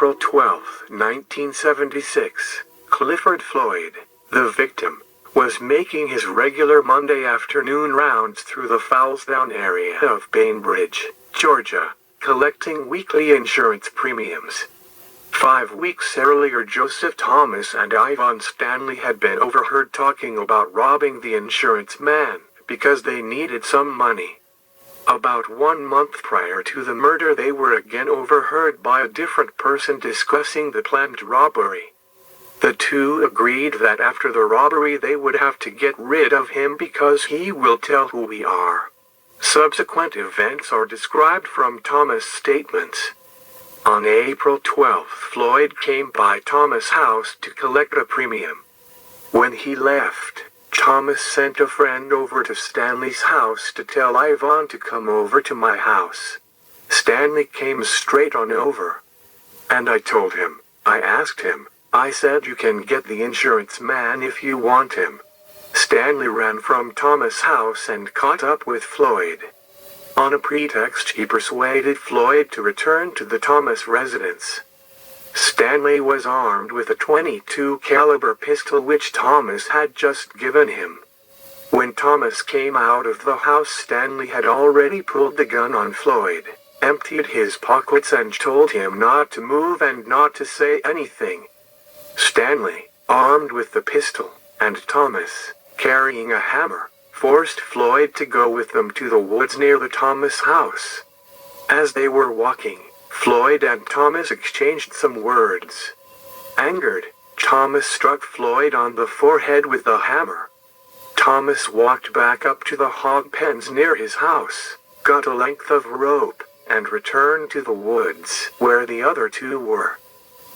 April 12, 1976, Clifford Floyd, the victim, was making his regular Monday afternoon rounds through the Fowlsdown area of Bainbridge, Georgia, collecting weekly insurance premiums. 5 weeks earlier, Joseph Thomas and Ivon Stanley had been overheard talking about robbing the insurance man because they needed some money. About 1 month prior to the murder, they were again overheard by a different person discussing the planned robbery. The two agreed that after the robbery they would have to get rid of him because he will tell who we are. Subsequent events are described from Thomas' statements. On April 12, Floyd came by Thomas' house to collect a premium. When he left, Thomas sent a friend over to Stanley's house to tell Ivon to come over to my house. Stanley came straight on over. And I told him, I asked him, I said you can get the insurance man if you want him. Stanley ran from Thomas' house and caught up with Floyd. On a pretext, he persuaded Floyd to return to the Thomas residence. Stanley was armed with a .22 caliber pistol which Thomas had just given him. When Thomas came out of the house, Stanley had already pulled the gun on Floyd, emptied his pockets and told him not to move and not to say anything. Stanley, armed with the pistol, and Thomas, carrying a hammer, forced Floyd to go with them to the woods near the Thomas house. As they were walking, Floyd and Thomas exchanged some words. Angered, Thomas struck Floyd on the forehead with the hammer. Thomas walked back up to the hog pens near his house, got a length of rope, and returned to the woods where the other two were.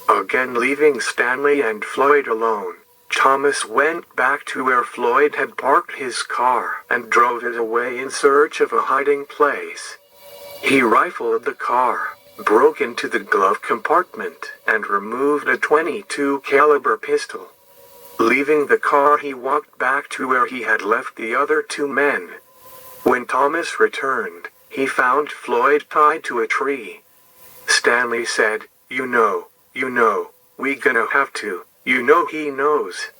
Again leaving Stanley and Floyd alone, Thomas went back to where Floyd had parked his car and drove it away in search of a hiding place. He rifled the car, broke into the glove compartment, and removed a .22 caliber pistol. Leaving the car, he walked back to where he had left the other two men. When Thomas returned, he found Floyd tied to a tree. Stanley said, You know, we gonna have to, he knows.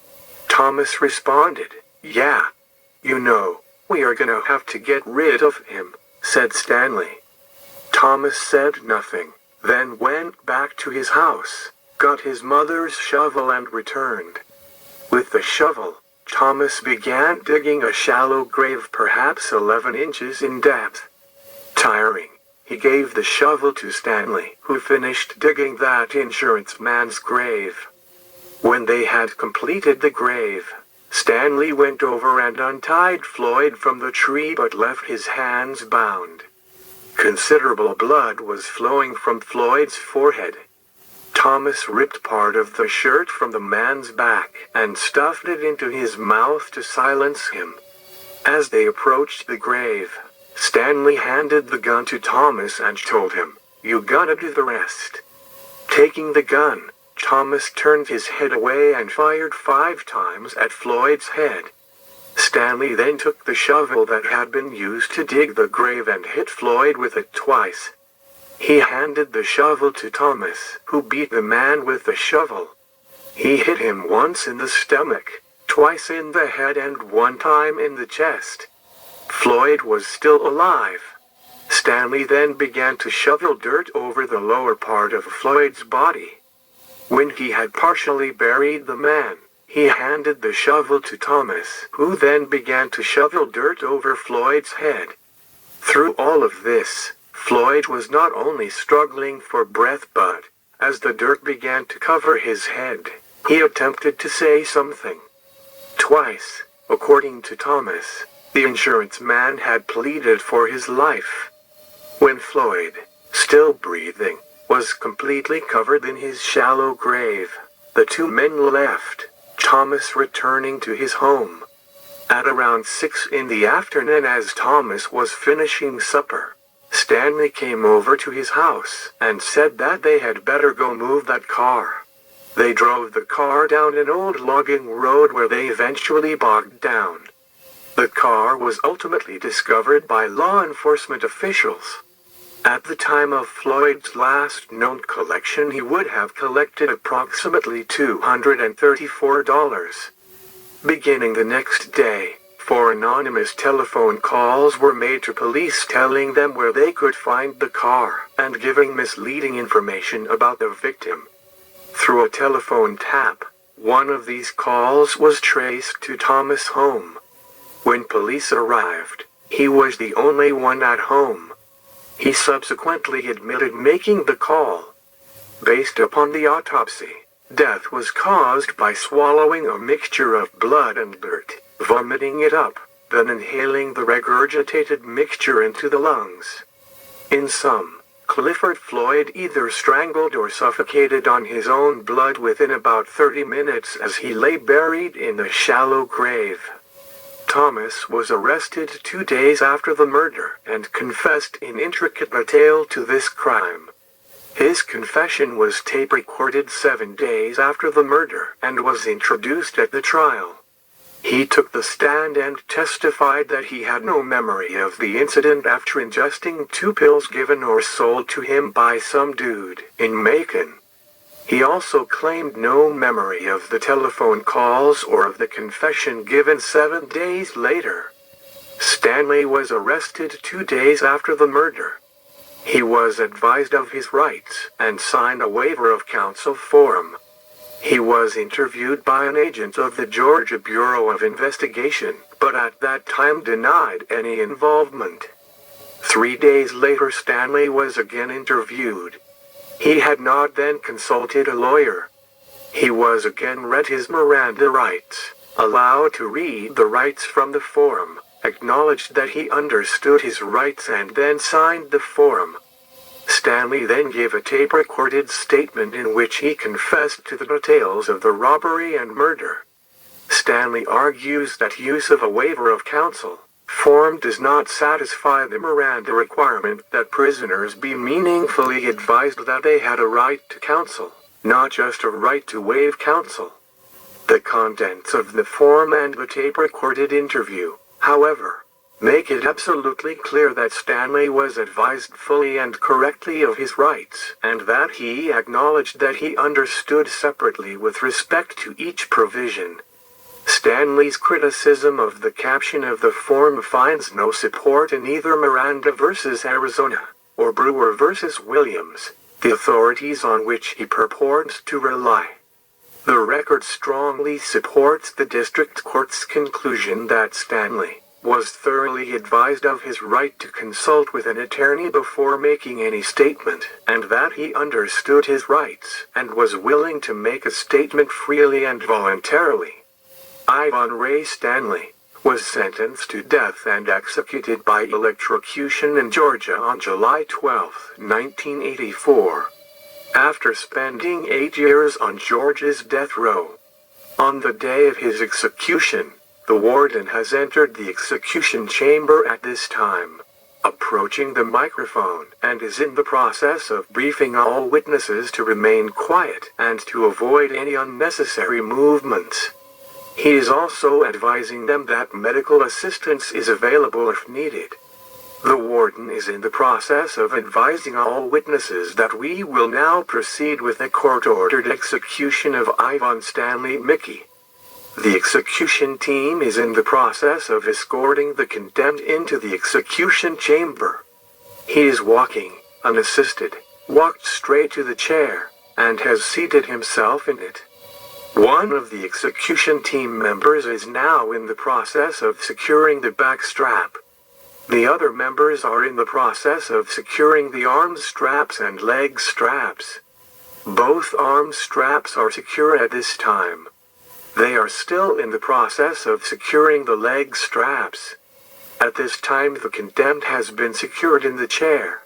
Thomas responded, Yeah. We are gonna have to get rid of him, said Stanley. Thomas said nothing, then went back to his house, got his mother's shovel and returned. With the shovel, Thomas began digging a shallow grave perhaps 11 inches in depth. Tiring, he gave the shovel to Stanley, who finished digging that insurance man's grave. When they had completed the grave, Stanley went over and untied Floyd from the tree but left his hands bound. Considerable blood was flowing from Floyd's forehead. Thomas ripped part of the shirt from the man's back and stuffed it into his mouth to silence him. As they approached the grave, Stanley handed the gun to Thomas and told him, You gotta do the rest. Taking the gun, Thomas turned his head away and fired 5 times at Floyd's head. Stanley then took the shovel that had been used to dig the grave and hit Floyd with it twice. He handed the shovel to Thomas, who beat the man with the shovel. He hit him once in the stomach, twice in the head and 1 time in the chest. Floyd was still alive. Stanley then began to shovel dirt over the lower part of Floyd's body. When he had partially buried the man, he handed the shovel to Thomas, who then began to shovel dirt over Floyd's head. Through all of this, Floyd was not only struggling for breath but, as the dirt began to cover his head, he attempted to say something. Twice, according to Thomas, the insurance man had pleaded for his life. When Floyd, still breathing, was completely covered in his shallow grave, the two men left, Thomas returning to his home. At around 6 in the afternoon, as Thomas was finishing supper, Stanley came over to his house and said that they had better go move that car. They drove the car down an old logging road where they eventually bogged down. The car was ultimately discovered by law enforcement officials. At the time of Floyd's last known collection, he would have collected approximately $234. Beginning the next day, 4 anonymous telephone calls were made to police telling them where they could find the car and giving misleading information about the victim. Through a telephone tap, one of these calls was traced to Thomas' home. When police arrived, he was the only one at home. He subsequently admitted making the call. Based upon the autopsy, death was caused by swallowing a mixture of blood and dirt, vomiting it up, then inhaling the regurgitated mixture into the lungs. In sum, Clifford Floyd either strangled or suffocated on his own blood within about 30 minutes as he lay buried in a shallow grave. Thomas was arrested 2 days after the murder and confessed in intricate detail to this crime. His confession was tape-recorded 7 days after the murder and was introduced at the trial. He took the stand and testified that he had no memory of the incident after ingesting 2 pills given or sold to him by some dude in Macon. He also claimed no memory of the telephone calls or of the confession given 7 days later. Stanley was arrested 2 days after the murder. He was advised of his rights and signed a waiver of counsel form. He was interviewed by an agent of the Georgia Bureau of Investigation, but at that time denied any involvement. 3 days later, Stanley was again interviewed. He had not then consulted a lawyer. He was again read his Miranda rights, allowed to read the rights from the form, acknowledged that he understood his rights and then signed the form. Stanley then gave a tape-recorded statement in which he confessed to the details of the robbery and murder. Stanley argues that use of a waiver of counsel form does not satisfy the Miranda requirement that prisoners be meaningfully advised that they had a right to counsel, not just a right to waive counsel. The contents of the form and the tape-recorded interview, however, make it absolutely clear that Stanley was advised fully and correctly of his rights, and that he acknowledged that he understood separately with respect to each provision. Stanley's criticism of the caption of the form finds no support in either Miranda v. Arizona, or Brewer v. Williams, the authorities on which he purports to rely. The record strongly supports the district court's conclusion that Stanley was thoroughly advised of his right to consult with an attorney before making any statement, and that he understood his rights and was willing to make a statement freely and voluntarily. Ivon Ray STANLEY was sentenced to death and executed by electrocution in Georgia on July 12, 1984, after spending 8 years on Georgia's death row. On the day of his execution, the warden has entered the execution chamber at this time, approaching the microphone, and is in the process of briefing all witnesses to remain quiet and to avoid any unnecessary movements. He is also advising them that medical assistance is available if needed. The warden is in the process of advising all witnesses that we will now proceed with the court-ordered execution of Ivon Stanley Mickey. The execution team is in the process of escorting the condemned into the execution chamber. He is walking, unassisted, walked straight to the chair, and has seated himself in it. One of the execution team members is now in the process of securing the back strap. The other members are in the process of securing the arm straps and leg straps. Both arm straps are secure at this time. They are still in the process of securing the leg straps. At this time, the condemned has been secured in the chair.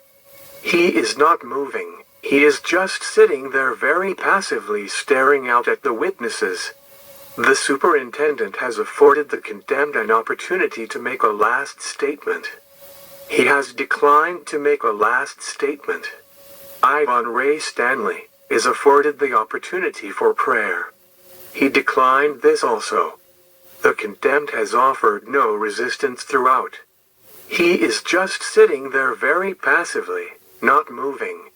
He is not moving. He is just sitting there very passively staring out at the witnesses. The superintendent has afforded the condemned an opportunity to make a last statement. He has declined to make a last statement. Ivon Ray STANLEY is afforded the opportunity for prayer. He declined this also. The condemned has offered no resistance throughout. He is just sitting there very passively, not moving.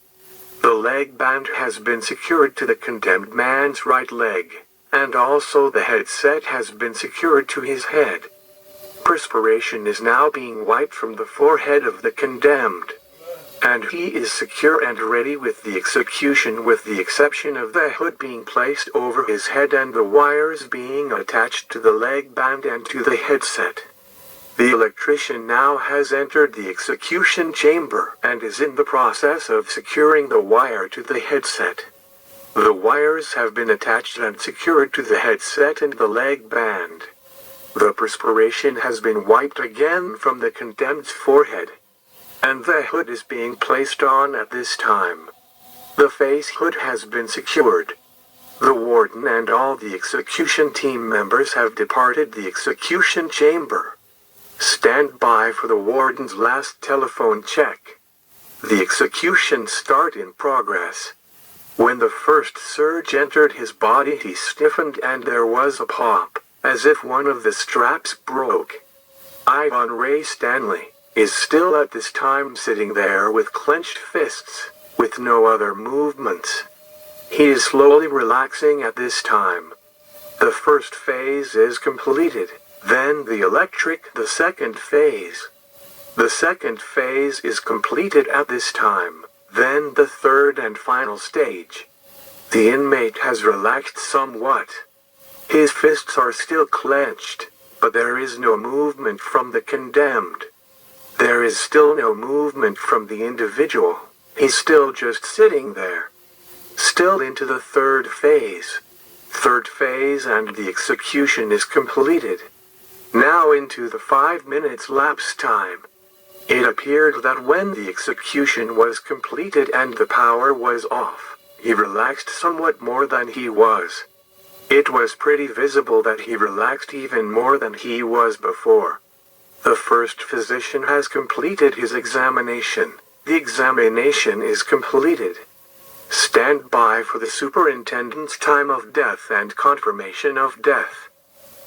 The leg band has been secured to the condemned man's right leg, and also the headset has been secured to his head. Perspiration is now being wiped from the forehead of the condemned, and he is secure and ready with the execution, with the exception of the hood being placed over his head and the wires being attached to the leg band and to the headset. The electrician now has entered the execution chamber and is in the process of securing the wire to the headset. The wires have been attached and secured to the headset and the leg band. The perspiration has been wiped again from the condemned's forehead, and the hood is being placed on at this time. The face hood has been secured. The warden and all the execution team members have departed the execution chamber. Stand by for the warden's last telephone check. The execution start in progress. When the first surge entered his body, he stiffened and there was a pop, as if one of the straps broke. Ivon Ray STANLEY is still at this time sitting there with clenched fists, with no other movements. He is slowly relaxing at this time. The first phase is completed, then the electric, the second phase. The second phase is completed at this time, then the third and final stage. The inmate has relaxed somewhat. His fists are still clenched, but there is no movement from the condemned. There is still no movement from the individual. He's still just sitting there. Still into the third phase. Third phase and the execution is completed. Now into the 5 minutes lapse time. It appeared that when the execution was completed and the power was off, he relaxed somewhat more than he was. It was pretty visible that he relaxed even more than he was before. The first physician has completed his examination. The examination is completed. Stand by for the superintendent's time of death and confirmation of death.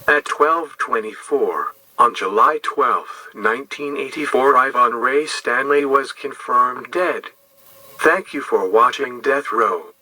At 12:24, on July 12, 1984, Ivon Ray STANLEY was confirmed dead. Thank you for watching Death Row.